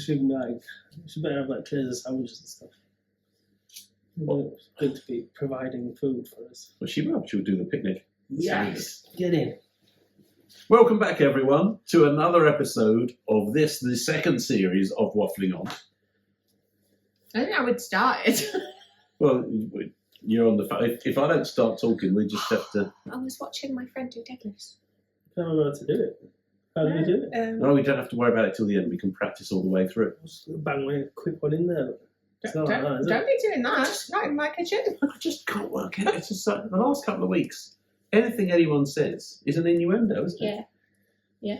should better have like trays of sandwiches and stuff. It's good to be providing food for us. Well, she will. She'll do the picnic. Yes, get in. Welcome back, everyone, to another episode of the second series of Waffling On. I think I would start it. Well, you're on the phone. If I don't start talking, we just have to... I was watching my friend do deadlifts. I don't know how to do it. How do we do it? No, we don't have to worry about it till the end. We can practice all the way through. Just bang a quick one in there. It's not like that, is Don't it? be doing that. Not in my kitchen. I just can't work it. It's just the last couple of weeks, anything anyone says is an innuendo, isn't it? Yeah.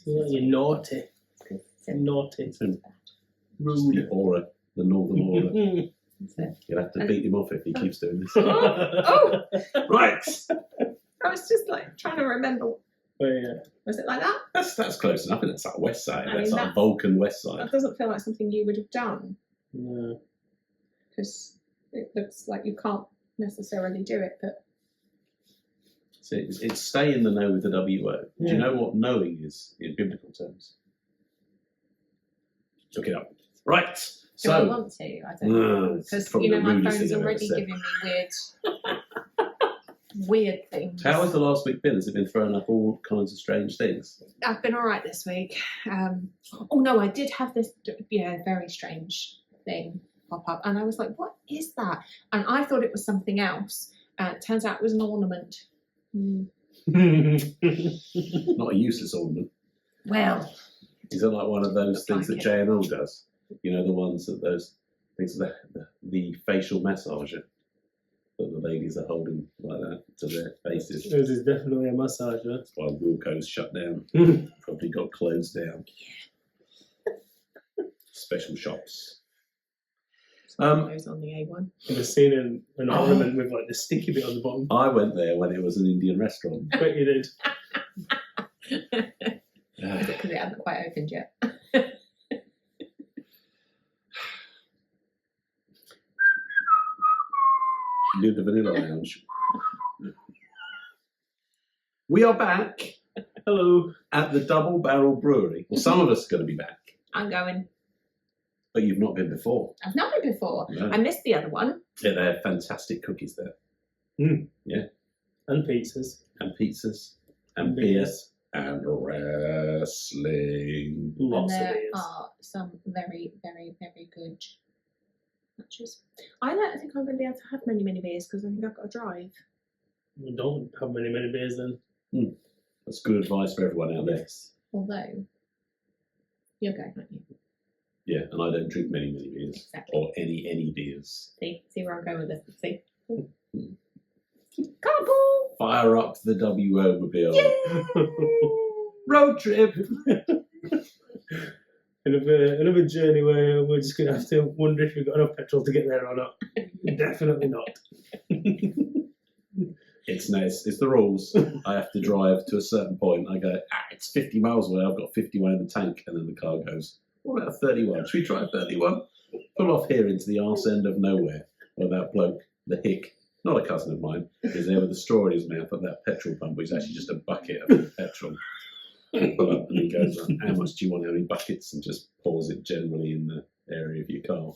You're naughty. Naughty. It's the Rude. aura, the northern aura. That's it. You'll have to beat him off if he keeps doing this. Oh! Right! I was just like trying to remember. Oh, yeah. Was it like that? That's close enough. That's our west side. I mean, That's our that's- Vulcan west side. That doesn't feel like something you would have done No. because it looks like you can't necessarily do it. But So it's stay in the know with the WO. Do Yeah. you know what knowing is in biblical terms? Look it up. Right. do I So want to? I don't know it's because probably the my rudest phone's thing I've ever already said. giving me weird things. How has the last week been? Has it been throwing up all kinds of strange things? I've been all right this week. Oh no, I did have this very strange thing pop up, and I was like, "What is that?" And I thought it was something else. It turns out it was an ornament. Not a useless ornament. Well, Is it like one of those Looks things like that J&L does? You know, the ones that those things, the facial massager that the ladies are holding like that to their faces. This is definitely a massager. That's why Wilco's shut down. Probably got closed down. Special shops. those on the A1. I've never seen an ornament with like the sticky bit on the bottom. I went there when it was an Indian restaurant. I bet you did. Because it hasn't quite opened yet. Near the Vanilla Lounge. We are back Hello. at the Double Barrel Brewery. Well, some of us are going to be back, I'm going. but you've not been before. I've not been before. No. I missed the other one. Yeah, they have fantastic cookies there, And pizzas. and pizzas, and And beer, beers. and wrestling. Lots and of there beers. are some very, very, very good matches. I don't think I'm going to be able to have many beers because I think I've got to drive. We don't have many beers then. That's good advice for everyone out there. Yes. Although, you're going, aren't you? Yeah, and I don't drink many beers Exactly. or any beers. See where I'm going with this. See? Mm. Couple! Fire up the WO mobile. Yay! Road trip. Another journey where we're just going to have to wonder if we've got enough petrol to get there or not. Definitely not. It's the rules. I have to drive to a certain point. I go, it's 50 miles away. I've got 51 in the tank. And then the car goes, what about 31? Should we try 31? Pull off here into the arse end of nowhere where that bloke, the hick, not a cousin of mine, is there with a straw in his mouth at that petrol pump, which is actually just a bucket of petrol. Pull up and he goes, how much do you want? How many buckets? And just pours it generally in the area of your car.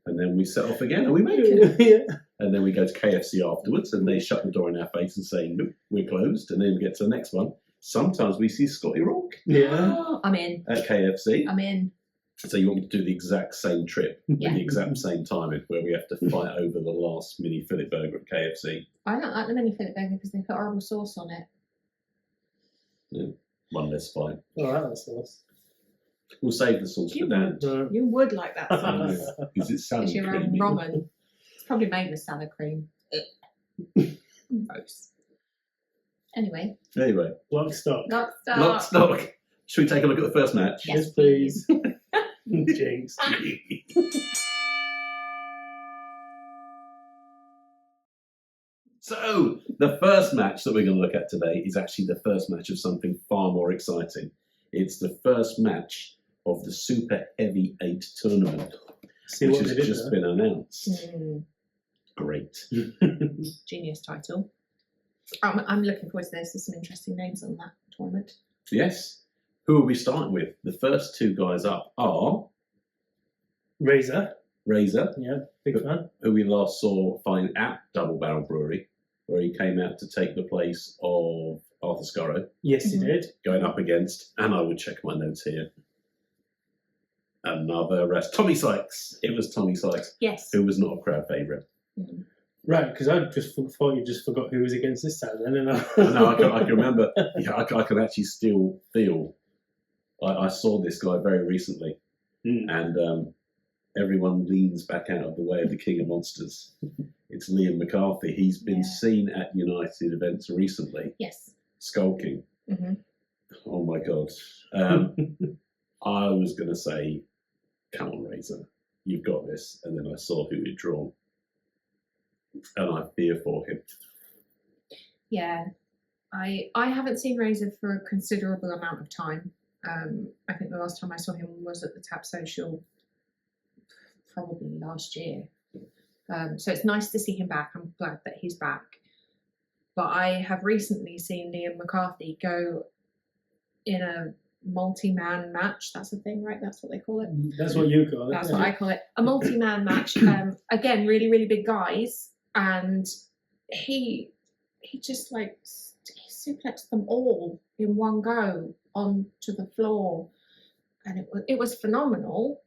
And then we set off again and we make it. Yeah. And then we go to KFC afterwards and they shut the door in our face and say, nope, we're closed. And then we get to the next one. Sometimes we see Scotty Rock Yeah. I'm in. at KFC. I'm in. So you want me to do the exact same trip Yeah. at the exact same timing where we have to fight over the last mini fillet burger at KFC. I don't like the mini fillet burger because they put horrible sauce on it. One less fight. Oh, that's sauce. We'll save the sauce for Dan. Right. You would like that sauce. Because it's salad Because you're a creamy. ramen. It's probably made with salad cream. Gross. Anyway, Anyway, Lock, stock. not lock, stock. Should we take a look at the first match? Yes, please. Jinx. So, the first match that we're going to look at today is actually the first match of something far more exciting. It's the first match of the Super Heavyweight Tournament, See which what they has did just there. been announced. Mm, Great. genius title. I'm looking forward to this. There's some interesting names on that tournament. Yes. Who are we starting with? The first two guys up are Razor. Razor, Yeah, big fan. who we last saw find at Double Barrel Brewery, where he came out to take the place of Arthur Skurro, Yes, he Mhm. did. going up against, and I would check my notes here, another rest. Tommy Sykes. It was Tommy Sykes, Yes. who was not a crowd favourite. Mhm. Right, because I just thought you just forgot who was against this time then. And No, I can remember. Yeah, I can actually still feel. I saw this guy very recently, and everyone leans back out of the way of the King of Monsters. It's Liam McCarthy. He's been Yeah. seen at United events recently, Yes. skulking. Hmm. Oh my God. I was going to say, come on, Razor, you've got this. And then I saw who he'd drawn. And I fear for him. Yeah. I haven't seen Razor for a considerable amount of time. I think the last time I saw him was at the Tap Social, probably last year. So it's nice to see him back. I'm glad that he's back. But I have recently seen Liam McCarthy go in a multi-man match. That's the thing, right? That's what they call it. That's what you call it. That's what I call it. A multi-man match. Again, really, really big guys. And he just like he suplexed them all in one go onto the floor. And it was phenomenal.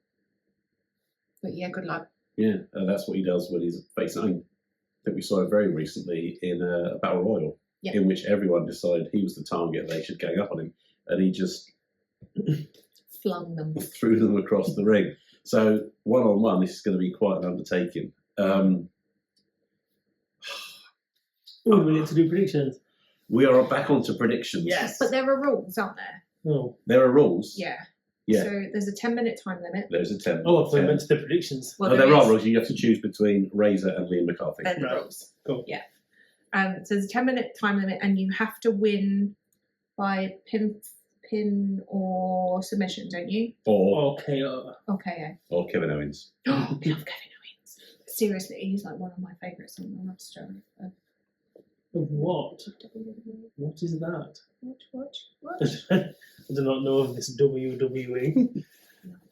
But yeah, good luck. Yeah, that's what he does when he's facing. I think we saw it very recently in a Battle Royal, Yeah. in which everyone decided he was the target, they should gang up on him. And he just Flung them. threw them across the ring. So, one-on-one, this is going to be quite an undertaking. Oh, we need to do predictions. We are back onto predictions. Yes. But there are rules, aren't there? Oh, There are rules. Yeah. Yeah. So there's a 10-minute time limit. There's a 10. I thought we 10. meant to the predictions. Well, Oh, there are is. rules. You have to choose between Razor and Liam McCarthy. They're the Right. rules. Cool. Yeah. So there's a 10-minute time limit, and you have to win by pin or submission, don't you? Or Okay. Okay. Kevin Owens. Oh, I love Kevin Owens. Seriously, he's like one of my favourites on the roster. Of what? What is that? What? I do not know of this WWE.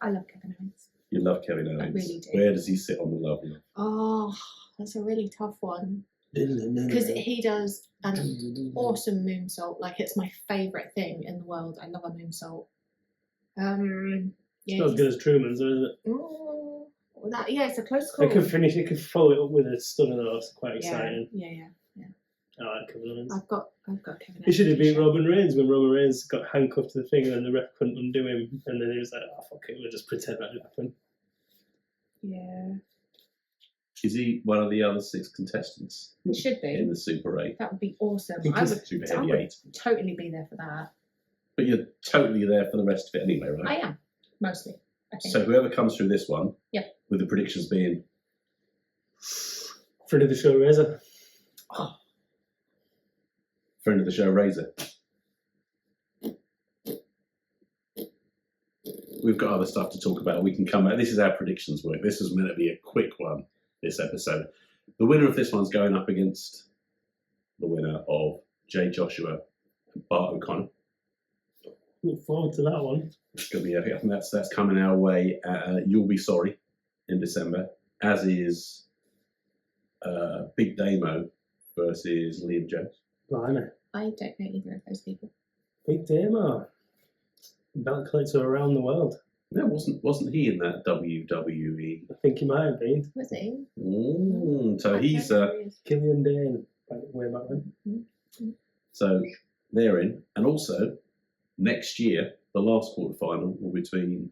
I love Kevin Owens. You love Kevin Owens. I really do. Where does he sit on the love? Oh, that's a really tough one. Because he does an awesome moonsault. Like, it's my favourite thing in the world. I love a moonsault. It's not as good as Truman's, though, is it? It's a close call. It could follow it up with a stunner, though. It's quite Yeah, exciting. yeah. I like Kevin Owens. I've got Kevin Owens. He should have beat t-shirt. Roman Reigns when Roman Reigns got handcuffed to the thing and then the ref couldn't undo him. And then he was like, oh, fuck it, we'll just pretend that didn't happen. Yeah, Is he one of the other 6 contestants it should in be. the Super 8? That would be awesome. Because Super I Heavy would 8. totally be there for that. But you're totally there for the rest of it anyway, right? I am, mostly, I think. So whoever comes through this one, Yep. with the predictions being Friend of the show, Razor. friend of the show, Razor. We've got other stuff to talk about. We can come back. This is how predictions work. This was meant to be a quick one, this episode. The winner of this one's going up against the winner of Jay Joshua and Bart O'Connor. Look forward to that one. It's going to be, I think that's coming our way. You'll Be Sorry in December, as is Big Damo versus Liam Jones. Blimey. I don't know either of those people. Big Damo. Belt collector around the world. No, wasn't he in that WWE? I think he might have been. Was he? So he's Killian Dane, way back then. so they're in, and also next year the last quarterfinal will be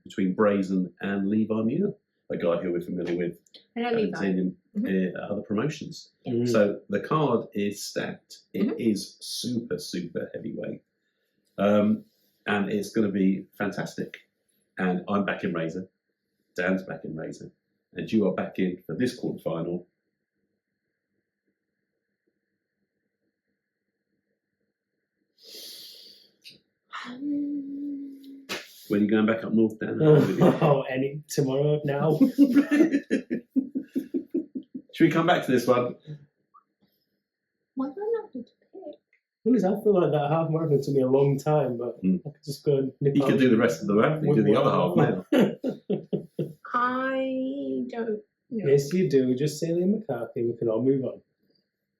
between Brazen and Levi Muir, a guy who we're familiar with, I know having Levi. seen him at other promotions. Mm. So the card is stacked. It is super, super heavyweight. And it's going to be fantastic. And I'm back in Razor. Dan's back in Razor. And you are back in for this quarterfinal. When are you going back up north, Dan? Oh, any tomorrow now. Should we come back to this one? Why do I not get to pick? At least I feel like that half marathon took me a long time, but I could just go and nip You out can do the rest of the marathon. You do the other half now. I don't know. Yes, you do. Just say Liam McCarthy. We can all move on.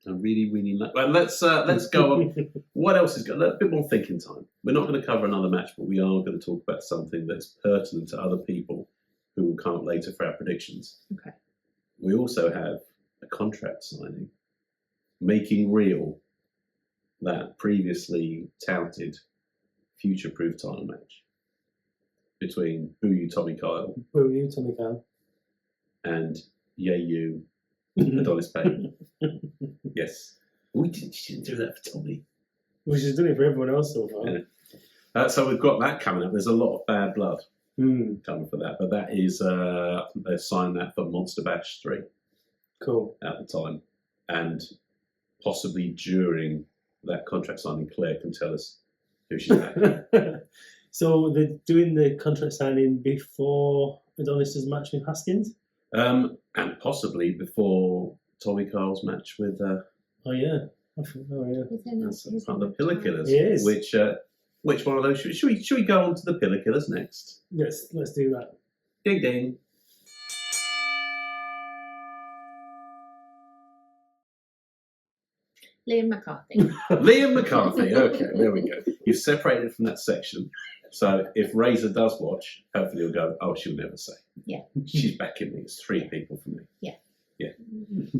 I really, really like. Well, let's go on. What else is going? A bit more thinking time. We're not going to cover another match, but we are going to talk about something that's pertinent to other people who will come up later for our predictions. Okay. We also have a contract signing, making real that previously touted future-proof title match between Tommy Kyle Who are you, Tommy Kyle? and You Adonis Payne. Yes. We didn't do that for Tommy. We should have done it for everyone else so far. Yeah. So we've got that coming up. There's a lot of bad blood coming for that. But that is, they signed that for Monster Bash 3 Cool. at the time. And possibly during that contract signing, Claire can tell us who she's backing. So they're doing the contract signing before Adonis's match with Haskins? And possibly before Tommy Kyle's match with Oh, yeah. Oh, yeah. that's part of the Pillar Killers. It is. Which one of those? Should we go on to the Pillar Killers next? Let's do that. Ding ding. Liam McCarthy. Liam McCarthy. Okay, there we go. You've separated from that section. So if Razor does watch, hopefully he'll go, oh, she'll never say. Yeah. She's backing me. It's 3 people for me. Yeah. Yeah.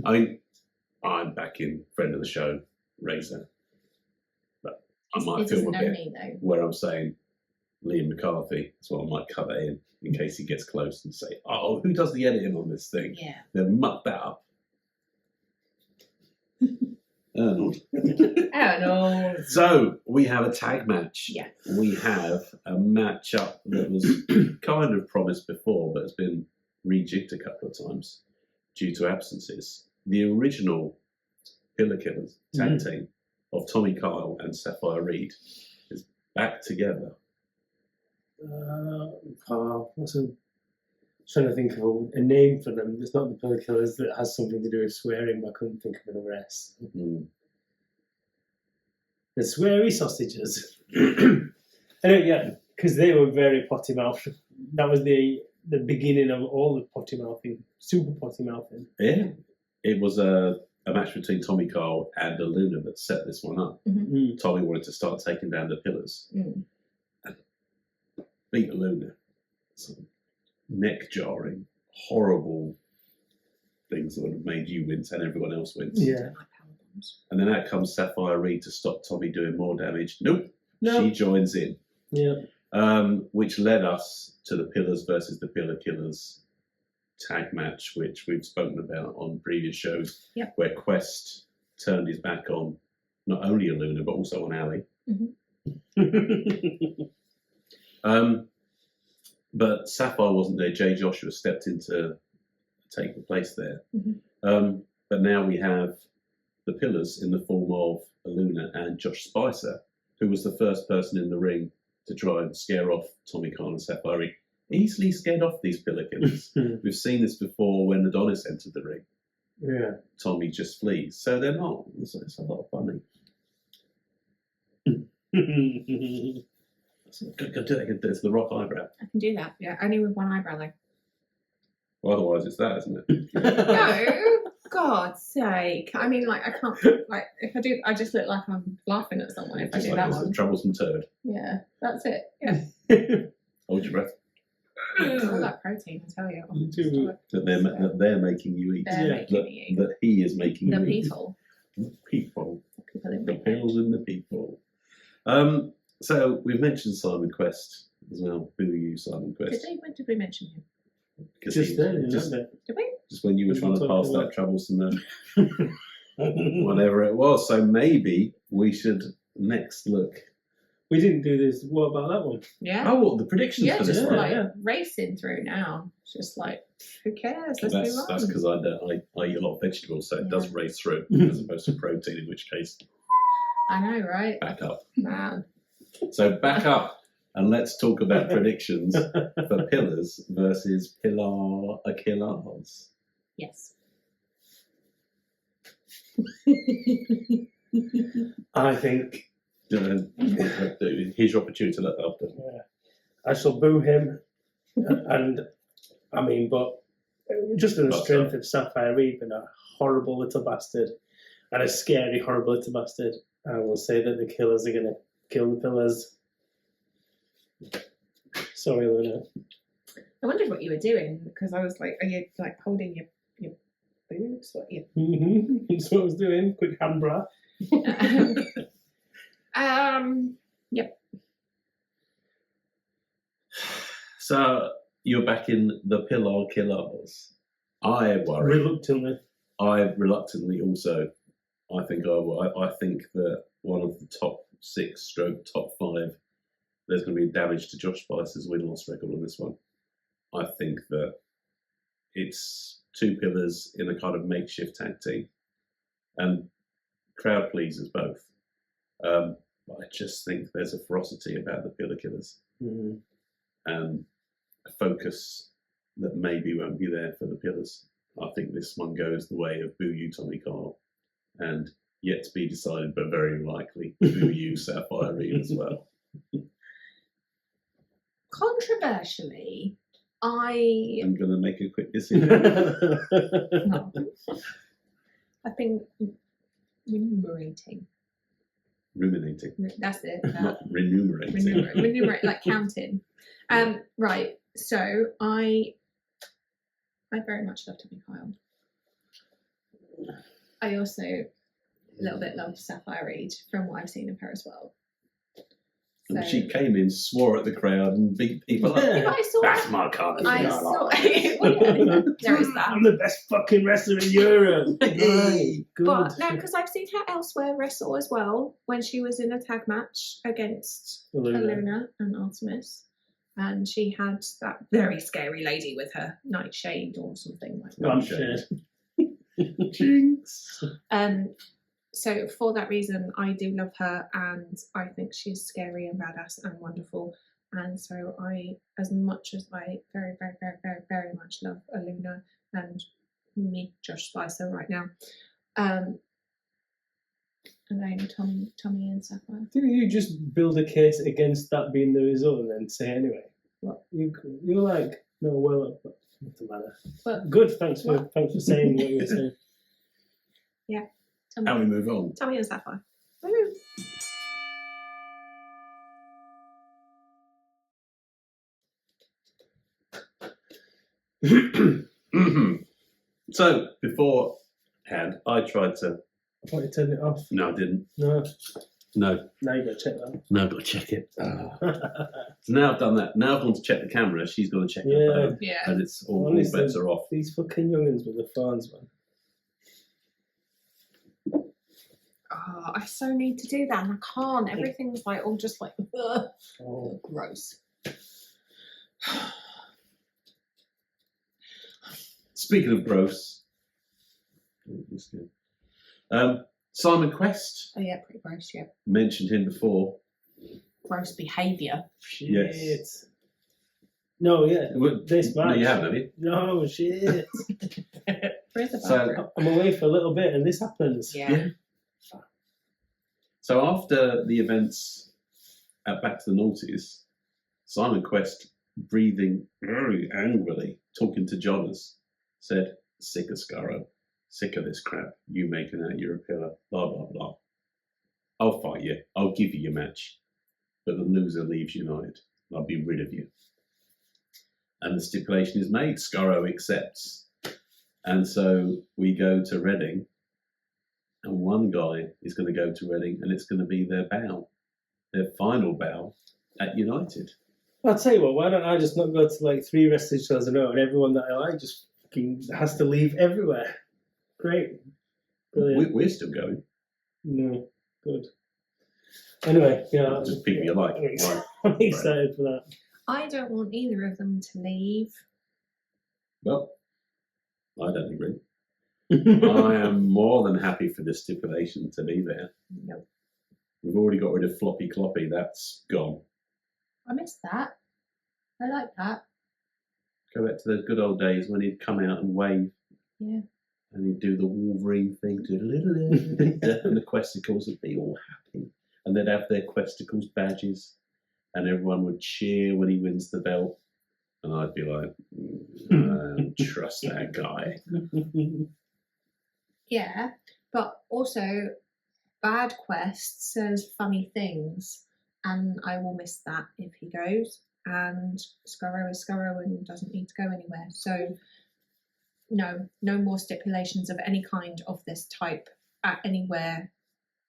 I mean, I'm backing friend of the show, Razor. But I might He feel doesn't a know bit me though. where I'm saying Liam McCarthy, so I might cut that in case he gets close and say, oh, who does the editing on this thing? Yeah. Then muck that up. Arnold. Oh no. So we have a tag match. Yeah. We have a match up that was kind of promised before, but has been rejigged a couple of times due to absences. The original Pillar Killers tag team of Tommy Kyle and Safire Reed is back together. Trying to think of a name for them. It's not the Pillar Killers that has something to do with swearing, but I couldn't think of the rest. The Sweary sausages. Anyway, yeah, because they were very potty mouthed. That was the beginning of all the potty mouthing, super potty mouthing. Yeah. It was a match between Tommy Kyle and Aluna that set this one up. Tommy wanted to start taking down the pillars. And beat Aluna. Some neck-jarring, horrible things that would have made you wince and everyone else wince. Yeah. And then out comes Safire Reed to stop Tommy doing more damage. Nope. No. She joins in. Yeah. Which led us to the Pillars versus the Pillar Killers tag match, which we've spoken about on previous shows, where Quest turned his back on not only Aluna, but also on Ali. But Sapphire wasn't there. Jay Joshua stepped in to take the place there. But now we have the Pillars in the form of Aluna and Josh Spicer, who was the first person in the ring to try and scare off Tommy Khan and Sapphire Reed. Easily scared off these Pillar Killers. We've seen this before when Adonis entered the ring. Yeah. Tommy just flees. So they're not. It's a lot of funny. Go do that. It's the rock eyebrow. I can do that. Yeah, only with one eyebrow though. Well, otherwise it's that, isn't it? No, God's sake. I mean, like, I can't, like, if I do, I just look like I'm laughing at someone if I do that It's a one. troublesome turd. Yeah, that's it. Yeah. Hold your breath. All that protein, I tell you. Oh, You do. That they're making you eat. They're making me eat. That he is making The you eat. people. The people. People in The me. pills and the people. So we've mentioned Simon Quest as well. Who are you, Simon Quest? Did we mention him? Because Just he- then, just, isn't it? Did we? just when you were We've trying to not pass talked that about- troublesome whatever it was. So maybe we should next look. We didn't do this. What about that one? Yeah. Oh, what the predictions Yeah, for this just one? like yeah. racing through now. It's just like, who cares? Let's That's move on. because I eat a lot of vegetables, so it does race through as opposed to protein, in which case I know, right? back up. Man. So back up and let's talk about predictions for Pillars versus Killars. Yes. I think Here's your opportunity to let after. I shall boo him, and I mean, but just on the But, strength of Sapphire Reed and a horrible little bastard, and a scary, horrible little bastard, I will say that the killers are going to kill the pillars. Sorry, Luna. I wondered what you were doing because I was like, are you like holding your boobs? What are you? That's what I was doing. Quick hand bra. Yep. So you're back in the pillar killers. I worry. Reluctantly. I reluctantly also. I think I will. I think that one of the top 6 / top 5. There's going to be damage to Josh Spicer's win-loss record on this one. I think that it's 2 pillars in a kind of makeshift tag team, and crowd pleasers both. I just think there's a ferocity about the pillar killers, and a focus that maybe won't be there for the pillars. I think this one goes the way of Boo You, Tommy Carl, and yet to be decided, but very likely Boo You, Safire Reed as well. Controversially, I I'm going to make a quick decision. no. I've been remunerating. Ruminating, That's it. not remunerating. Remunerate, like counting. Right. So I very much love Tommy Kyle. I also a little bit love Sapphire Reed from what I've seen of her as well. And she came in, swore at the crowd, and beat people up. Yeah, I saw That's that. my kind of I thing. saw. Well, yeah, there is that. I'm the best fucking wrestler in Europe. Right, good. But no, because I've seen her elsewhere wrestle as well when she was in a tag match against Aluna and Artemis. And she had that very scary lady with her, Nightshade or something like that. Lampshade. Jinx. So for that reason, I do love her, and I think she's scary and badass and wonderful. And so as much as I very, very, very, very, very much love Aluna and me, Josh Spicer, right now, and then Tommy and Sapphire. Didn't you just build a case against that being the result and then say anyway? What you're like? No, well, doesn't matter. But good. Thanks for saying what you were saying. Yeah. And we move on. Tommy and Sapphire. Woo. So beforehand, I tried to. I thought you turned it off. No, I didn't. No. No. Now you got to check that. No, I've got to check it. So now I've done that. Now I've gone to check the camera. She's got to check the phone. Yeah. And it's all Honestly, bets are off. These fucking youngins with the phones, man. Oh, I so need to do that, and I can't. Everything's like all just like, ugh. Oh. Gross. Speaking of gross, Simon Quest, Oh yeah, pretty gross. Yeah, mentioned him before. gross behaviour. Shit. Yes. No, yeah. Well, This no, match. you haven't, have you? No, shit. Where's the So- bathroom? I'm away for a little bit and this happens. Yeah. So after the events at Back to the Noughties, Simon Quest, breathing very angrily, talking to Jonas, said, "Sick of Skurro, sick of this crap. You making out you're a pillar, blah, blah, blah. I'll fight you. I'll give you your match. But the loser leaves United. I'll be rid of you." And the stipulation is made. Skurro accepts. And so we go to Reading. And one guy is going to go to Reading, and it's going to be their final bow at United. I'll tell you what, why don't I just not go to like 3 wrestling shows in a row and everyone that I like just fucking has to leave everywhere. Great. Brilliant. We're still going. No, good. Anyway, yeah. Just people you like. Right. I'm excited for that. I don't want either of them to leave. Well, I don't agree. I am more than happy for this stipulation to be there. No, We've already got rid of Floppy Cloppy. That's gone. I missed that. I like that. Go back to those good old days when he'd come out and wave. Yeah. And they'd do the Wolverine thing, and the Questicles would be all happy. And they'd have their Questicles badges, and everyone would cheer when he wins the belt. And I'd be like, I don't trust that guy. Yeah, but also Bad Quest says funny things, and I will miss that if he goes. And Skurro is Skurro and doesn't need to go anywhere. So no more stipulations of any kind of this type at anywhere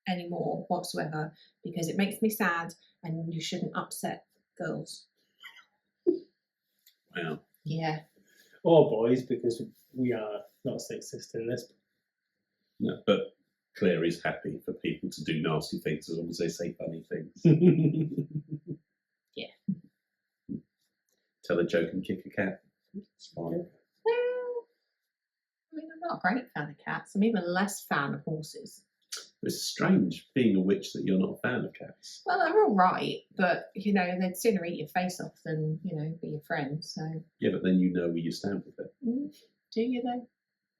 anymore whatsoever, because it makes me sad, and you shouldn't upset girls. Wow. Yeah. Or boys, because we are not sexist in this. No, but Claire is happy for people to do nasty things as long as they say funny things. Yeah. Tell a joke and kick a cat. It's fine. Well, I mean, I'm not a great fan of cats. I'm even less fan of horses. It's strange being a witch that you're not a fan of cats. Well, they're all right, but, you know, they'd sooner eat your face off than, you know, be your friend, so... Yeah, but then you know where you stand with it. Do you, though?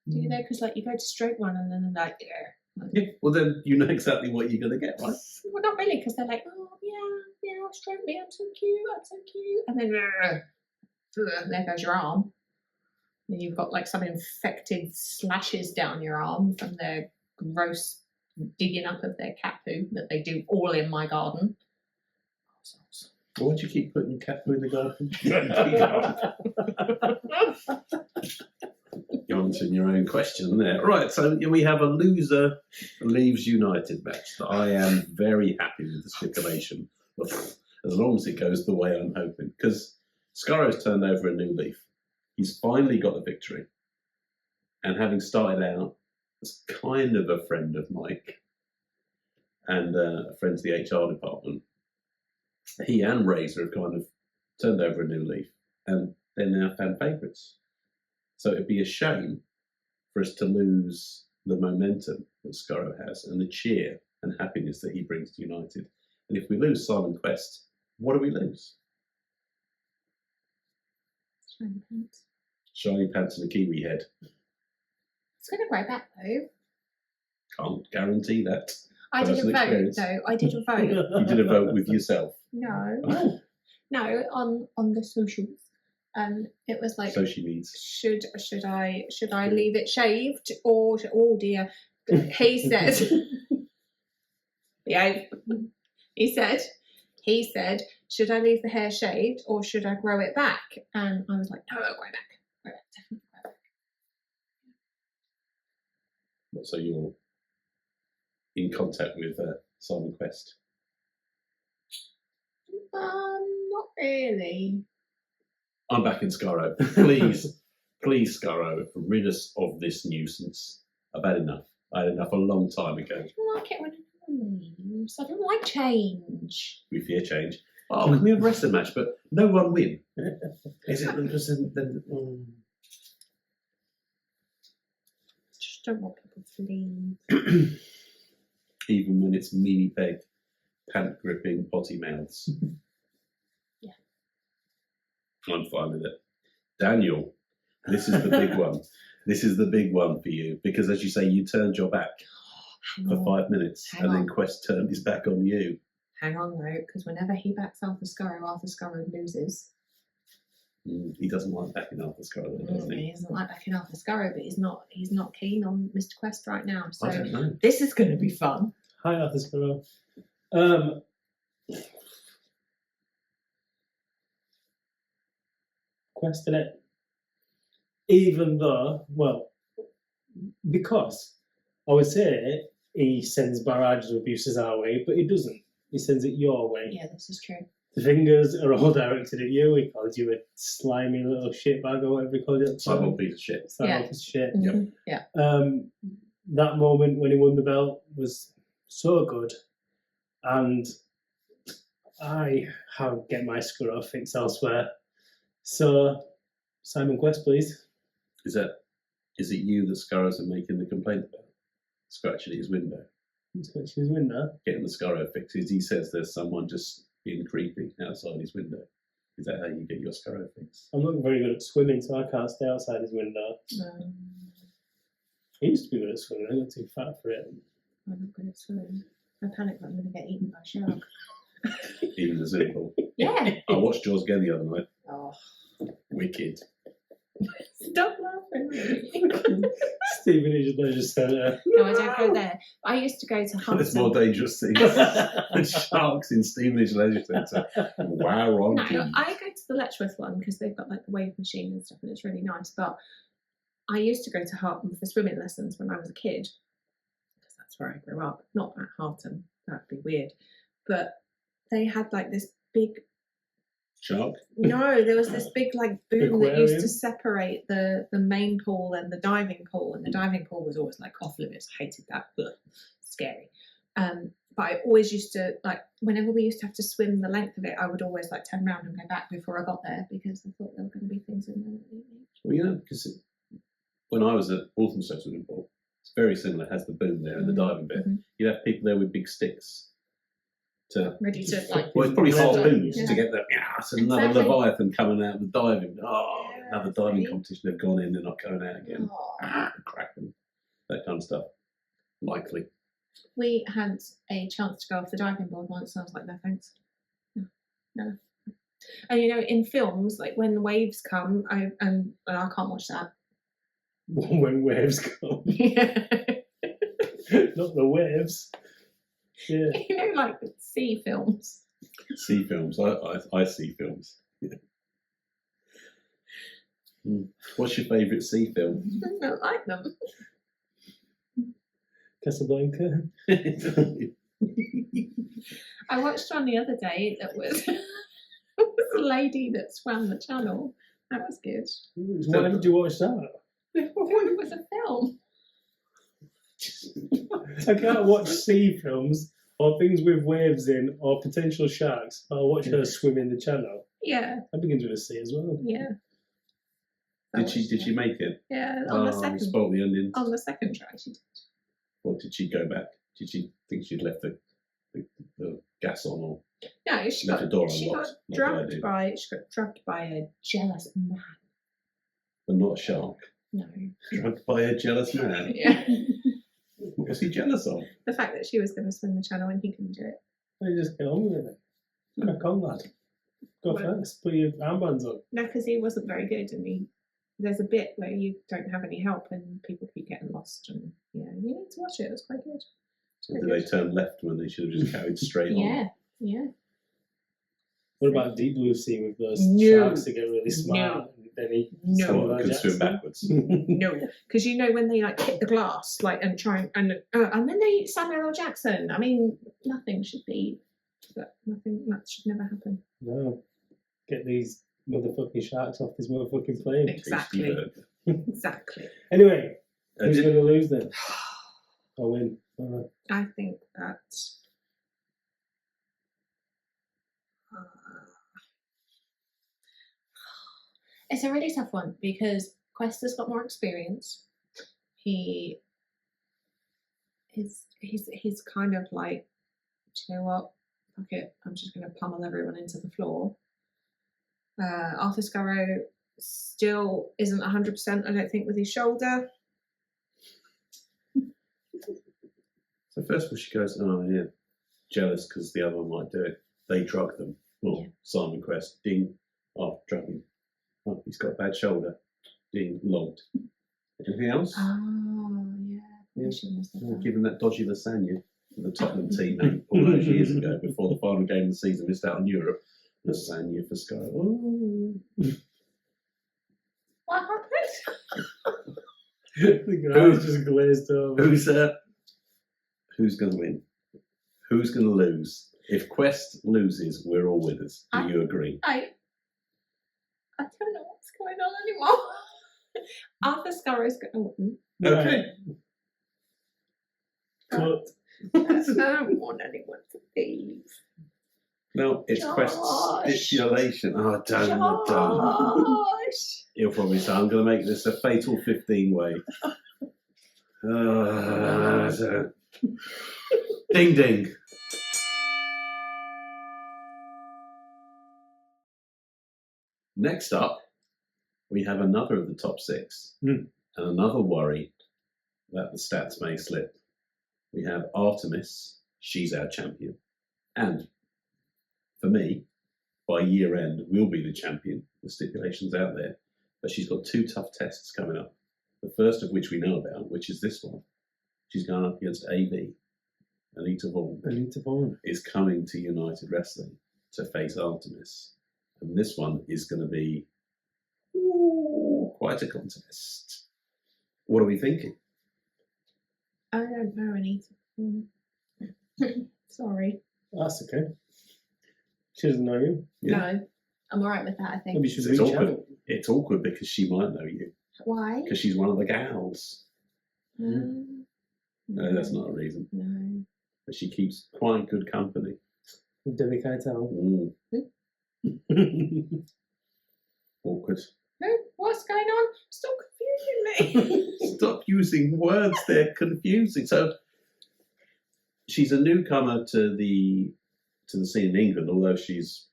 Do you, though? Because, like, you go to straight one and then they're like, yeah. Yeah, well, then you know exactly what you're going to get, right? Well, not really, because they're like, oh, yeah, stroke me, I'm so cute. And then, there goes your arm. And you've got, like, some infected slashes down your arm from their gross digging up of their cat poo that they do all in my garden. Why do you keep putting cat poo in the garden? You're answering your own question there. Right, so we have a loser leaves United match that I am very happy with the stipulation, as long as it goes the way I'm hoping. Because Skurro's turned over a new leaf. He's finally got the victory. And having started out as kind of a friend of Mike and a friend to the HR department, he and Razor have kind of turned over a new leaf, and they're now fan favourites. So it'd be a shame for us to lose the momentum that Skurro has and the cheer and happiness that he brings to United. And if we lose Simon Quest, what do we lose? Shiny pants. Shiny pants and a kiwi head. It's going to grow back, though. Can't guarantee that. I didn't vote, experience. though. I didn't vote. You did a vote with yourself. No. Oh. No, on the socials. It was like, So she needs. should I leave it shaved, or oh dear, he said, yeah, he said, should I leave the hair shaved or should I grow it back? And I was like, no, grow back, definitely grow back. So you're in contact with Simon Quest? Not really. I'm back in Skurro. Please, Skurro, rid us of this nuisance. I've had enough. I had enough a long time ago. I don't like it when anyone leaves. I don't like change. We fear change. Oh, can we have a wrestling match, but no one win? Is it because then? Just don't want people to leave. Even when it's meanie peg, pant gripping, potty mouths. Yeah. I'm fine with it. Daniel, this is the big one. This is the big one for you because, as you say, you turned your back for 5 minutes, and then Quest turned his back on you. Hang on though, because whenever he backs Arthur Skurro loses. He doesn't like backing Arthur Skurro, doesn't he? He doesn't like backing Arthur Skurro, but he's not keen on Mr. Quest right now. So I don't know. this is going to be fun. Hi, Arthur Skurro. Question it. Even though, well, because I would say he sends barrages of abuses our way, but he doesn't. He sends it your way. Yeah, this is true. The fingers are all directed at you. He calls you a slimy little shitbag or whatever he called it. Slimy piece of shit. Slimy piece of shit. Mm-hmm. Yeah. That moment when he won the belt was so good, and I have get my Skurro fixed elsewhere. So, Simon Quest, please. Is it you that Skurros are making the complaint about? Scratching his window. Scratching his window? Getting the Skurro fixed. He says there's someone just being creepy outside his window. Is that how you get your Skurro fixed? I'm not very good at swimming, so I can't stay outside his window. I used to be good at swimming. I got too fat for it. I'm not good at swimming. I panic that I'm going to get eaten by a shark. Even the swimming pool. Yeah. I watched Jaws again the other night. Oh, Wicked. stop laughing. Stevenage Leisure Centre. No, I don't go there. I used to go to There's more Hudson. dangerous things than sharks in Stevenage Leisure Centre. Wow, No, on I go to the Letchworth one because they've got like the wave machine and stuff, and it's really nice. But I used to go to Harton for swimming lessons when I was a kid because that's where I grew up. Not at Harton, that'd be weird. But they had like this big. Shark? No, there was this big like boom that used Aquarium? to separate the main pool and the diving pool, and the diving pool was always like off limits. I hated that. Ugh, scary. But I always used to like whenever we used to have to swim the length of it, I would always like turn around and go back before I got there because I thought there were going to be things in there that didn't need. Well, you know, because when I was at Walthamstow swimming pool, it's very similar. It has the boom there and the diving bit. Mhm. You'd have people there with big sticks to. Ready to like. Well, it's probably harpoons Yeah. to get that. Yeah, it's another Exactly. Leviathan coming out of the diving. Oh, Yeah, another diving see? competition. They've gone in, they're not coming out again. Oh. Kraken, that kind of stuff. Likely. We had a chance to go off the diving board once, and I was like, no thanks. No. And you know, in films, like when the waves come, I can't watch that. When waves come. Not the waves. Yeah. You know, like sea films. Sea films. I see films. Yeah. What's your favourite sea film? I don't like them. Casablanca. I watched one the other day that was, it was a lady that swam the channel. That was good. Why did you watch that? It was a film. I can't watch sea films or things with waves in or potential sharks. I'll watch her swim in the channel. Yeah, That begins with a C as well. yeah. I Did she watched it. make it? Yeah, on the You second. spoiled the ending. On the second try, she did. Or did she go back? Did she think she'd left the gas on, or No, she left got the door she unlocked? got like I drugged do? by a jealous man. But not a shark. No. Drugged by a jealous man. Yeah. What was he jealous of? The fact that she was going to swim the channel and he couldn't do it. I just get on with it. Crack on, lad. Go Well- first. Put your armbands on. No, because he wasn't very good, and there's a bit where you don't have any help and people keep getting lost, and yeah, you need to watch it. It was quite good. It's So quite did they good. turn left when they should have just carried straight on? Yeah, yeah. What about Deep Blue Sea with those No. sharks that get really smart? And then he No. Samuel Or L. could swim Jackson? backwards. No, because you know when they like hit the glass, like and try and then they eat Samuel L. Jackson. I mean, nothing should be. That should never happen. No. Get these motherfucking sharks off this motherfucking plane. Exactly. Tasty burger. Exactly. Anyway, who's did- going to lose then? Or win? I think that. It's a really tough one because Quest has got more experience. He's kind of like, do you know what? Fuck it, I'm just going to pummel everyone into the floor. Arthur Skurro still isn't 100%, I don't think, with his shoulder. So first of all, she goes, "Oh yeah, jealous because the other one might do it. They drug them." Oh, Yeah. Simon Quest, ding. Oh, drugging. Oh, he's got a bad shoulder. Ding, logged. Anything else? Oh, yeah. Yeah. I shouldn't have said Oh, that. give him that dodgy lasagna for the Tottenham teammate all those years ago before the final game of the season missed out on Europe. Lasagna for Sky. Oh. What happened? The guy's just glazed over. Who's going to win? Who's going to lose? If Quest loses, we're all winners. Do you agree? I don't know what's going on anymore. Arthur Skurro's going to win. Okay. Cut. I don't want anyone to leave. No, it's Quest's Josh. stipulation. Oh, don't. Josh. He'll probably say, "I'm going to make this a fatal 15 way." So- Ding ding. Next up, we have another of the top six, Hmm. and another worry that the stats may slip. We have Artemis, she's our champion. And for me, by year end, will be the champion. The stipulation's out there. But she's got 2 tough tests coming up. The first of which we know about, which is this one. She's going up against AV. Anita Vaughan is coming to United Wrestling to face Artemis. And this one is going to be quite a contest. What are we thinking? I don't know, Anita. Sorry. That's okay. She doesn't know you. Yeah. No, I'm alright with that, I think. Maybe she should It's reach awkward. out. It's awkward because she might know you. Why? Because she's one of the gals. No, No, that's not a reason. No. But she keeps quite good company. Debbie Keitel. Awkward. What's going on? Stop confusing me. Stop using words, they're confusing. So she's a newcomer to the scene in England, although she's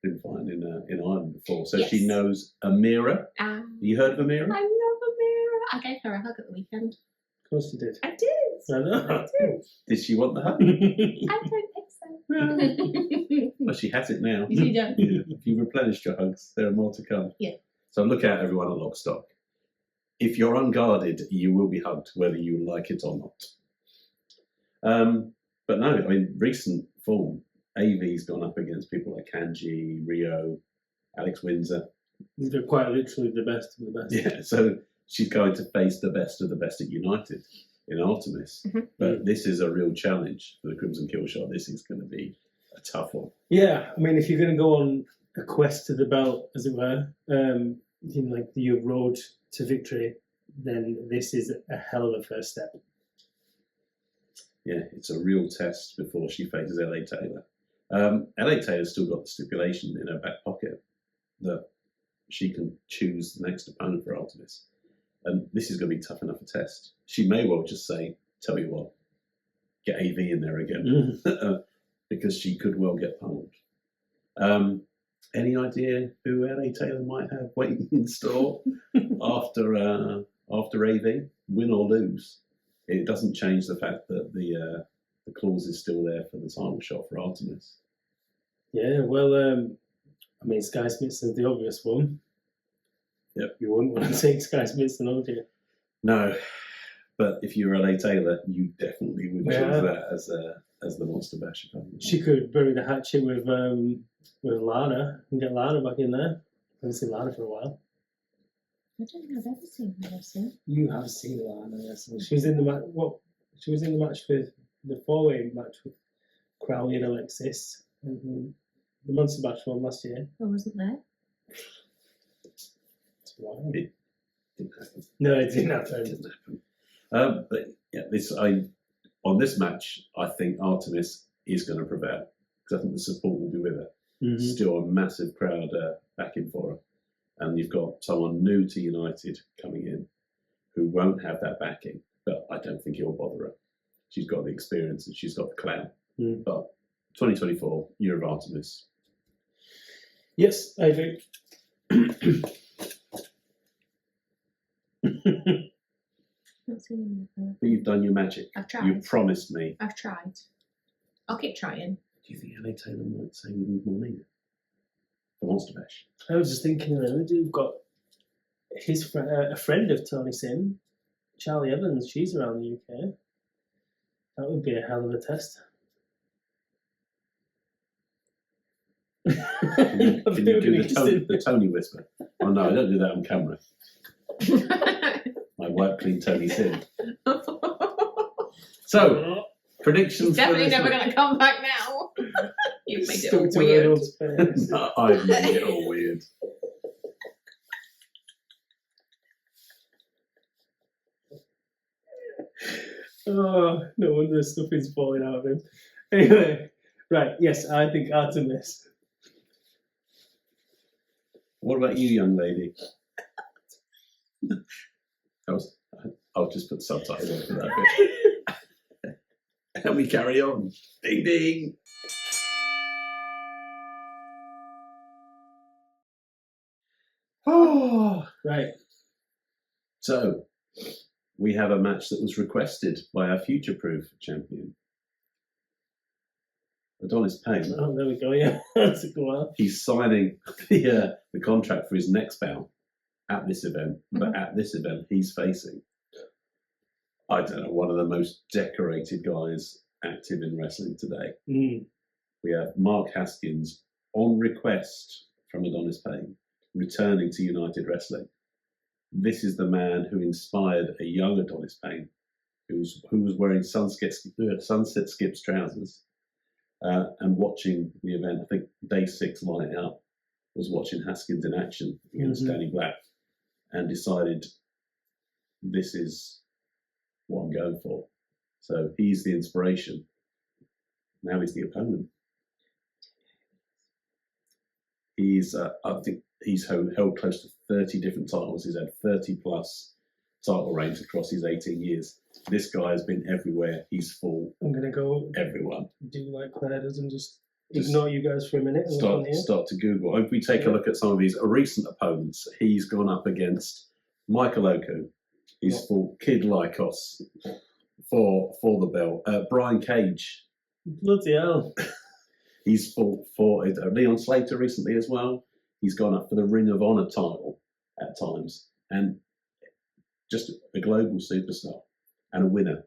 been fine in Ireland before. So she Yes. knows Amira. Have you heard of Amira? I love Amira. I gave her a hug at the weekend. Of course you did. I did. I know. I did. Did she want the hug? I don't think so. Well, she has it now. You don't. If you replenished your hugs, there are more to come. Yeah. So look out, everyone at Lockstock. If you're unguarded, you will be hugged, whether you like it or not. But no, I mean, recent form, AV's gone up against people like Kanji, Rio, Alex Windsor. They're quite literally the best of the best. Yeah, so she's going to face the best of the best at United in Artemis. Mhm. But this is a real challenge for the Crimson Killshot. This is going to be a tough one. Yeah, I mean, if you're going to go on a quest to the belt, as it were, like your road to victory, then this is a hell of a first step. Yeah, it's a real test before she faces LA Taylor. LA Taylor's still got the stipulation in her back pocket that she can choose the next opponent for Artemis. And this is going to be tough enough a test. She may well just say, tell you what, get AV in there again, because she could well get pummeled. Any idea who LA Taylor might have waiting in store after AV? Win or lose, it doesn't change the fact that the clause is still there for the title shot for Artemis. Yeah, well, I mean, Sky Smithson's the obvious one. Yep. You wouldn't want to take Sky Smithson, would you? No, but if you're LA Taylor, you definitely would choose Yeah. that as the Monster Bash opponent. She could bury the hatchet with Lana and get Lana back in there. I haven't seen Lana for a while. I don't think I've ever seen her wrestle. You have seen Lana wrestle. She was in the match. She was in the match with the 4-way match with Crowley and Alexis, and the Monster Bash one last year. I wasn't there. That's wild. It didn't happen. No, it didn't It happen. didn't happen. But yeah, on this match, I think Artemis is going to prevail because I think the support will be with her. Mhm. Still a massive crowd backing for her, and you've got someone new to United coming in who won't have that backing, but I don't think it'll bother her. She's got the experience and she's got the clout. Mm. But 2024, year of Artemis. Yes, I agree. Not seen him before. But you've done your magic. I've tried. You promised me. I've tried. I'll keep trying. Do you think LA Taylor might say we need more men for Monster Bash? I was just thinking, we've got a friend of Tony Sin, Charlie Evans. She's around the UK. That would be a hell of a test. Can you do the Tony whisper? Oh no, I don't do that on camera. I wipe clean Tony's in. So, predictions He's definitely for this never week. going to come back now. You've made it all Stuck to weird. Arnold's face. No, I've made it all weird. Oh, no wonder the stuff is falling out of him. Anyway, right, yes, I think Artemis. What about you, young lady? I'll just put subtitles on for that bit. And we carry on. Ding ding. Oh, right. So, we have a match that was requested by our future-proof champion, Adonis Payne. Oh, there we go. Yeah, that's a good one. He's signing the contract for his next bout at this event, but at this event he's facing, I don't know, one of the most decorated guys active in wrestling today. We have Mark Haskins on request from Adonis Payne, returning to United Wrestling. This is the man who inspired a young Adonis Payne, who was wearing Sunset Skips trousers and watching the event. I think day 6 light up was watching Haskins in action against Danny Black and decided this is what I'm going for. So he's the inspiration. Now he's the opponent. He's, I think he's held close to 30 different titles. He's had 30 plus title reigns across his 18 years. This guy has been everywhere. He's full. I'm going to go everyone. do like Claire does and just ignore you guys for a minute. And start to Google. If we take a look at some of his recent opponents, he's gone up against Michael Oku. He's fought Kid Lycos for the belt. Brian Cage. Bloody hell. He's fought for Leon Slater recently as well. He's gone up for the Ring of Honor title at times, and just a global superstar and a winner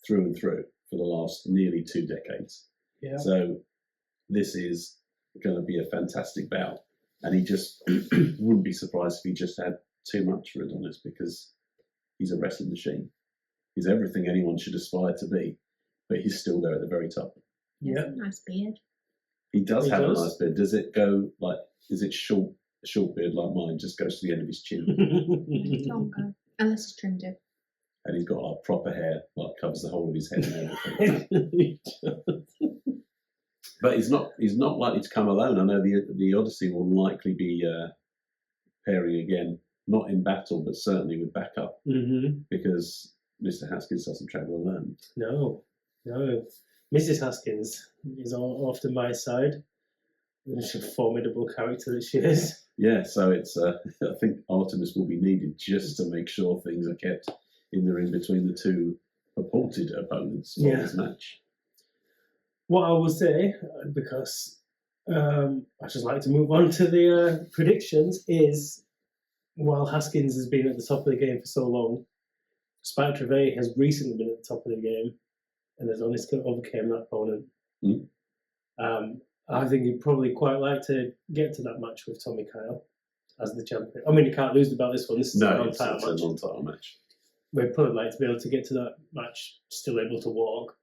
through and through for the last nearly 2 decades. Yeah. So this is going to be a fantastic bout, and he just wouldn't be surprised if he just had too much for Adonis, because he's a wrestling machine. He's everything anyone should aspire to be, but he's still there at the very top. Yeah, a nice beard. He does have a nice beard. Does it go like? Is it short beard like mine? Just goes to the end of his chin. It's longer, unless it's trimmed in. And he's got proper hair, like covers the whole of his head and everything. But he's not likely to come alone. I know the Odyssey will likely be pairing again, not in battle, but certainly with backup, because Mr. Haskins doesn't travel alone. No. Mrs. Haskins is off to my side. She's a formidable character that she is. Yeah, so it's I think Artemis will be needed just to make sure things are kept in the ring between the two purported opponents for this match. What I will say, because I just like to move on to the predictions, is while Haskins has been at the top of the game for so long, Spike Trevay has recently been at the top of the game and has only overcame that opponent. I think he'd probably quite like to get to that match with Tommy Kyle as the champion. I mean, he can't lose about this one. This is a non-title match. We'd probably like to be able to get to that match still able to walk.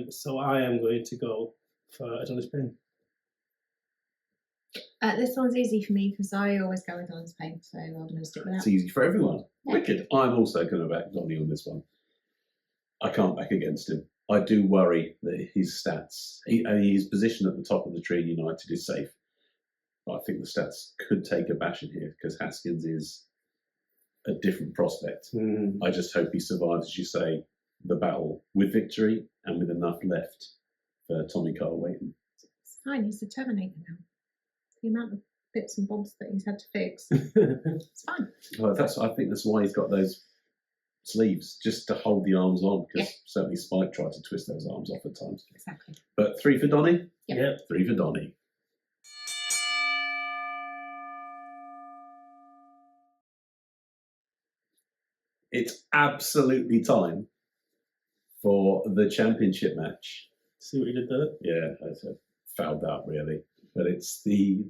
So I am going to go for Adonis Payne. This one's easy for me because I always go with Adonis Payne, so I'm going to stick with that. It's easy for everyone. Yeah. Wicked. I'm also going to back Donnie on this one. I can't back against him. I do worry that his stats, his position at the top of the tree in United is safe. But I think the stats could take a bashing here because Haskins is a different prospect. I just hope he survives, as you say, the battle with victory and with enough left for Tommy Kyle waiting. It's fine, he's the Terminator now. The amount of bits and bobs that he's had to fix. It's fine. Well, I think that's why he's got those sleeves, just to hold the arms on, because certainly Spike tried to twist those arms off at times. Exactly. But 3 for Donnie? Yep. 3 for Donnie. It's absolutely time for the championship match. See what you did there? Yeah, I fouled out really. But it's the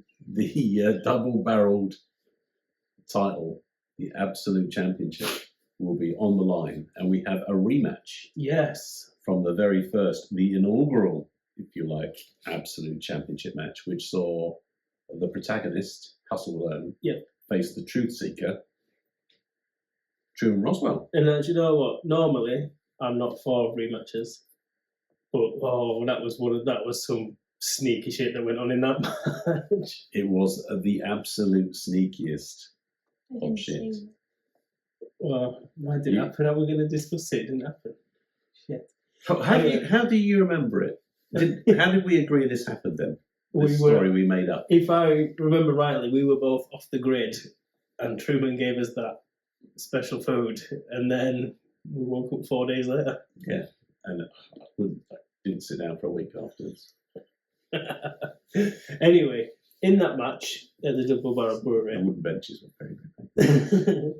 double-barreled title, the absolute championship, will be on the line, and we have a rematch. Yes. From the very first, the inaugural, if you like, absolute championship match, which saw the protagonist, Hustle Malone, face the truth seeker, Truman Roswell. And you know what? Normally, I'm not for rematches, but that was some sneaky shit that went on in that match. It was the absolute sneakiest of shit. Well, why did it happen? Are we going to discuss it? It didn't happen. Shit. How do you remember it? How did we agree this happened then? Story we made up. If I remember rightly, we were both off the grid, and Truman gave us that special food, and then we woke up 4 days later. Yeah, and I didn't sit down for a week afterwards. Anyway, in that match at the Double Barrel Brewery, The wooden benches were very good.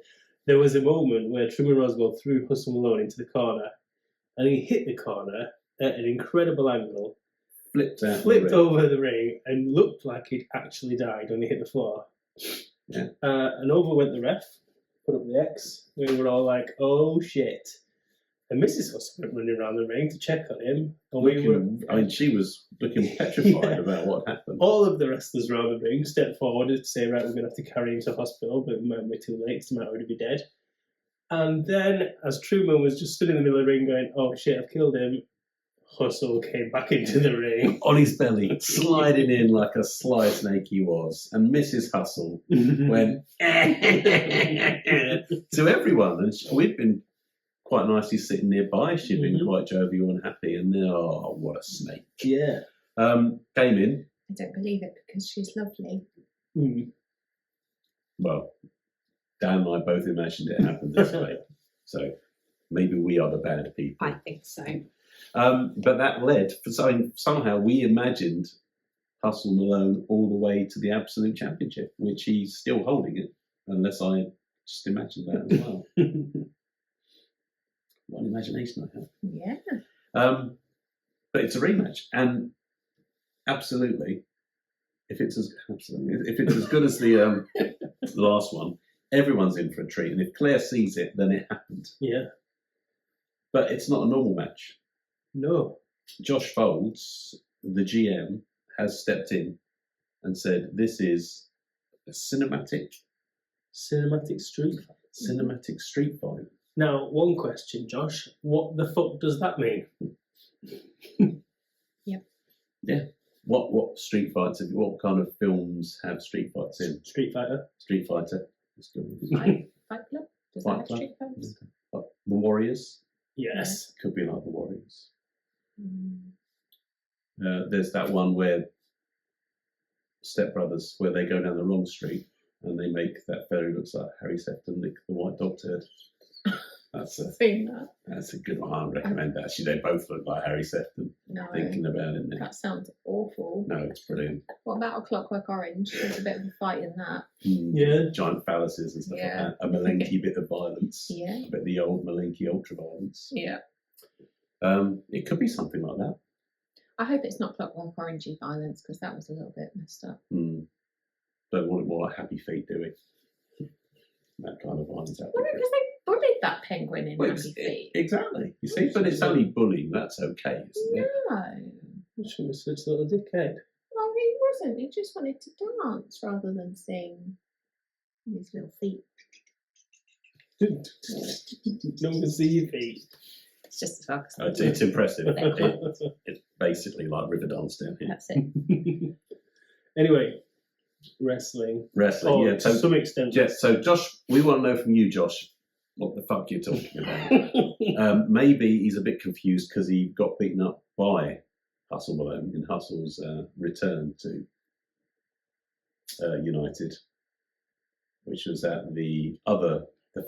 there was a moment where Truman Roswell threw Hustle Malone into the corner, and he hit the corner at an incredible angle, Flipped out. flipped over the ring, and looked like he'd actually died when he hit the floor. Yeah. And over went the ref, put up the X. We were all like, "Oh shit!" And Mrs. Hustle went running around the ring to check on him, and we were. I mean, she was looking petrified Yeah. about what happened. All of the wrestlers around the ring stepped forward to say, "Right, we're going to have to carry him to hospital, but it might be too late because he might already be dead." And then, as Truman was just stood in the middle of the ring going, "Oh shit, I've killed him," Hustle came back into the ring. On his belly, sliding in like a sly snake he was. And Mrs. Hustle went to everyone. And we'd been quite nicely sitting nearby. She'd been quite jovial and happy. And then, oh, what a snake. Yeah. Came in. I don't believe it because she's lovely. Mm. Well, Dan and I both imagined it happened this way. So maybe we are the bad people. I think so. But that led, somehow we imagined Hustle Malone all the way to the Absolute Championship, which he's still holding it, unless I just imagined that as well. What an imagination I have. Yeah. But it's a rematch, and absolutely, if it's as good as the last one, everyone's in for a treat. And if Claire sees it, then it happened. Yeah. But it's not a normal match. No. Josh Folds, the GM, has stepped in and said, "This is a cinematic street fight. Now, one question, Josh. What the fuck does that mean? Yeah. What street fights? What kind of films have street fights in? Street Fighter. Street Fighter. Let's go. Fight Club? Does Fight that have Club? street fights? The Warriors. Yes. Could be like the Warriors. Mm. There's that one where Step Brothers, where they go down the wrong street and they make that fella who looks like Harry Sefton lick the white dog turd. Seen that? That's a good one. I recommend that. Actually, they both look like Harry Sefton. No. Thinking about it now. That sounds awful. No, it's brilliant. What about A Clockwork Orange? There's a bit of a fight in that. Yeah. Giant phalluses and stuff Yeah. like that. A Malenki bit of violence. Yeah. A bit of the old Malenki ultra violence. Yeah. It could be something like that. I hope it's not Clockwork Orangey violence because that was a little bit messed up. Don't want it more like Happy Feet doing. That kind of violence. Well, because they bullied that penguin in Well, Happy Feet. Exactly. You see, but it's only bullying. That's okay, isn't it? No. Which was such a little dickhead. Well, he wasn't. He just wanted to dance rather than sing his little feet. No one can see your feet. It's just as focus. It's impressive. It's basically like Riverdance down here. That's it. Anyway, wrestling. Wrestling, yeah. To some extent. Yes, so Josh, we want to know from you, Josh, what the fuck you're talking about. Maybe he's a bit confused because he got beaten up by Hustle Malone in Hustle's return to United, which was at the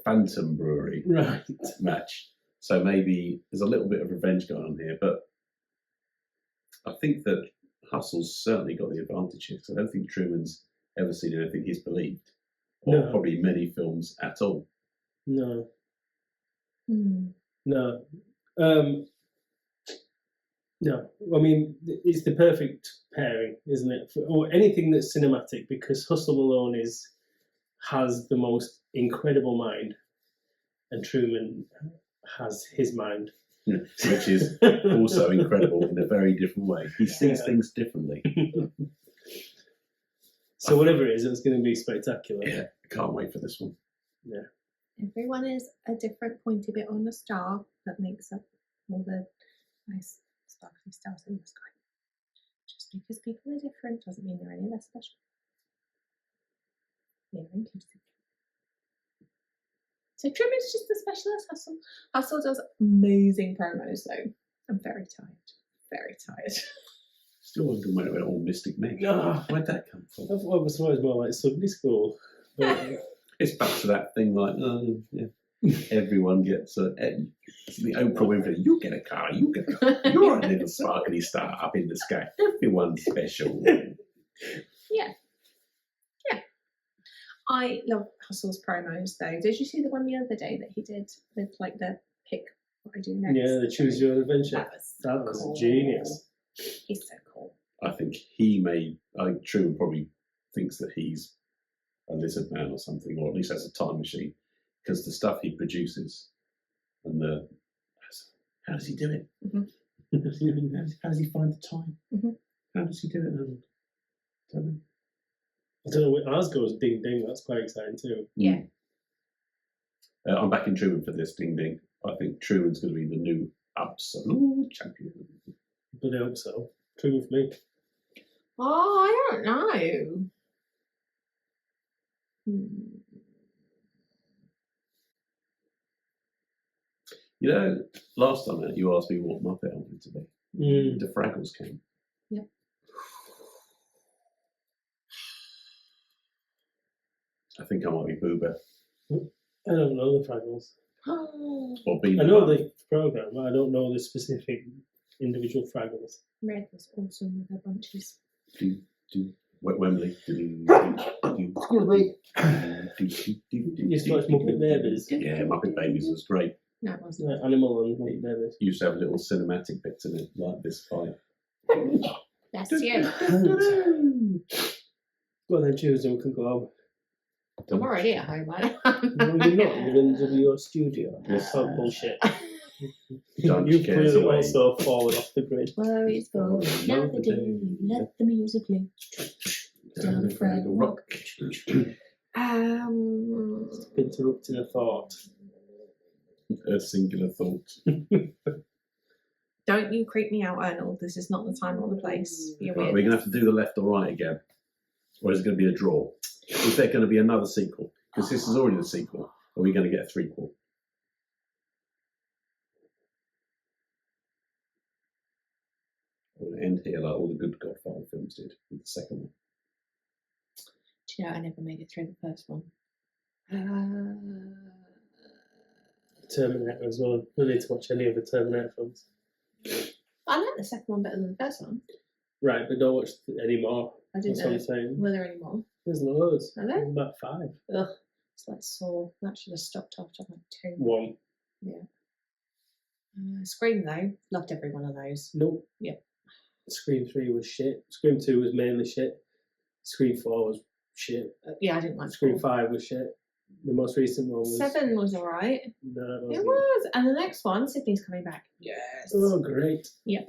Phantom Brewery Right. match. So maybe there's a little bit of revenge going on here, but I think that Hustle's certainly got the advantage here because I don't think Truman's ever seen anything he's believed, or No. probably many films at all. No. Hmm. No. No. I mean, it's the perfect pairing, isn't it? Or anything that's cinematic, because Hustle Malone has the most incredible mind, and Truman has his mind. Which is also incredible in a very different way. He sees things differently. So whatever it is, it's going to be spectacular. Yeah, I can't wait for this one. Yeah. Everyone is a different pointy bit on the star that makes up all the nice sparkly stars in the sky. Just because people are different doesn't mean they're any less special. They're inclusive. So Truman's just as special as Hustle. Hustle does amazing promos though. I'm very tired. Very tired. Still wondering where it went all Mystic Meg. Ah. Where'd that come from? I thought it was more like Sunday school. But It's back to that thing like, everyone gets it's the Oprah Winfrey. You get a car. You get a car. You're a little sparkly star up in the sky. Everyone's special. Yeah. I love Hustle's promos though. Did you see the one the other day that he did with like the pick what I do next? Yeah, the Choose Your Own Adventure. That was cool. genius. He's so cool. I think Truman probably thinks that he's a lizard man or something, or at least has a time machine, because the stuff he produces and how does he do it? Mm-hmm. How does he find the time? Mm-hmm. How does he do it? I don't know, with Asgo's Ding Ding, that's quite exciting too. Yeah. I'm backing Truman for this Ding Ding. I think Truman's going to be the new absolute champion. But I hope so. True for me. Oh, I don't know. You know, last time out, you asked me what Muppet I wanted to be. The Fraggles came. Yep. I think I might be Boober. I don't know the Fraggles. Or Bean. I know the programme, but I don't know the specific individual Fraggles. Red was awesome with her bunches. Wembley. You used to watch Muppet Babies. Yeah, Muppet Babies was great. No, it wasn't. Animal and Muppet Babies. Used to have little cinematic bits in it, like this fight. That's you. Well, then Tuesday we can go home. I'm already at home, man. No, you're not. You're in your studio. That's not bullshit. Don't You've cares clearly away. also fallen off the grid. Worries go another day. Let the music play. Down the Fraggle Rock. Interrupting a thought. A singular thought. Don't you creep me out, Arnold. This is not the time or the place. You're Right, weird. we're going to have to do the left or right again. Or is it going to be a draw? Is there going to be another sequel? Because this is already the sequel. Or are we going to get a threequel? We're going to end here like all the good Godfather films did with the second one. Do you know, I never made it through the first one. Terminator as well. We need to watch any of the Terminator films. I like the second one better than the first one. Right, but don't watch any more. I didn't That's what know. I'm saying. Were there any more? There's loads. Are there? There's about 5. Ugh. It's like Saw. That should have stopped after like 2. 1. Scream though. Loved every one of those. Nope. Yep. Scream 3 was shit. Scream 2 was mainly shit. Scream 4 was shit. Yeah, I didn't like Scream 4. 5 was shit. The most recent one was... 7 was alright. No, it It wasn't. was. And the next one, Sydney's coming back. Yes. Oh, great. Yep.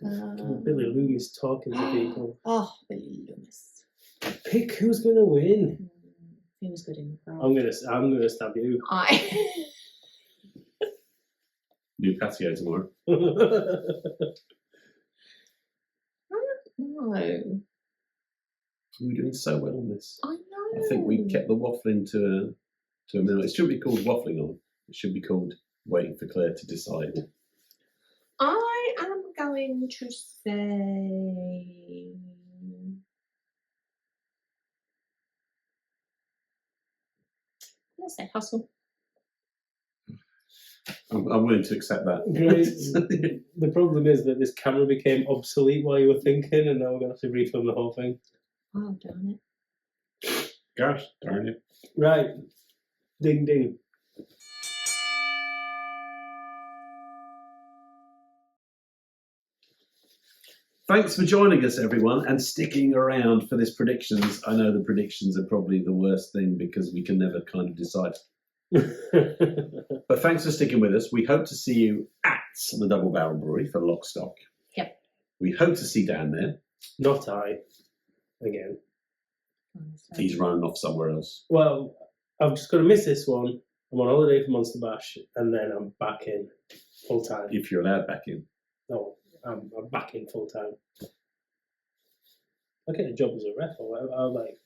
Billy Loomis talking to people. Oh, Billy Loomis. Pick who's going to win. He was good in the crowd. I'm gonna stab you. New patio tomorrow. No. We're doing so well on this. I know. I think we kept the waffling to a minimum. It shouldn't be called waffling on. It should be called waiting for Claire to decide. I am going to say. Let's say hustle. I'm willing to accept that. Great. The problem is that this camera became obsolete while you were thinking, and now we're going to have to refilm the whole thing. Oh, darn it. Gosh, darn it. Right. Ding ding. Thanks for joining us, everyone, and sticking around for this predictions. I know the predictions are probably the worst thing because we can never kind of decide. But thanks for sticking with us. We hope to see you at the Double Barrel Brewery for Lockstock. Yep. We hope to see Dan there. Not I. Again. He's running off somewhere else. Well, I'm just going to miss this one. I'm on holiday for Monster Bash, and then I'm back in full time. If you're allowed back in. No, I'm back in full time. I'll get a job as a ref or whatever. I'll like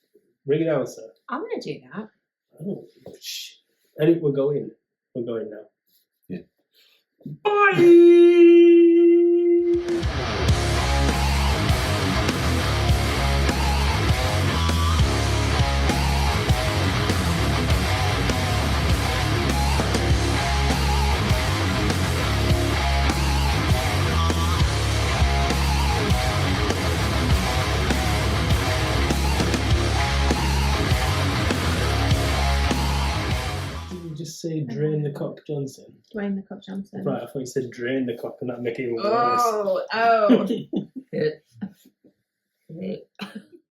ring an announcer. I'm going to do that. Oh, shh. Anyway, we're going. We're going now. Yeah. Bye. say drain the cock Johnson? Dwayne the Cock Johnson. Right, I thought you said drain the cock, and that'd make it even worse. Oh.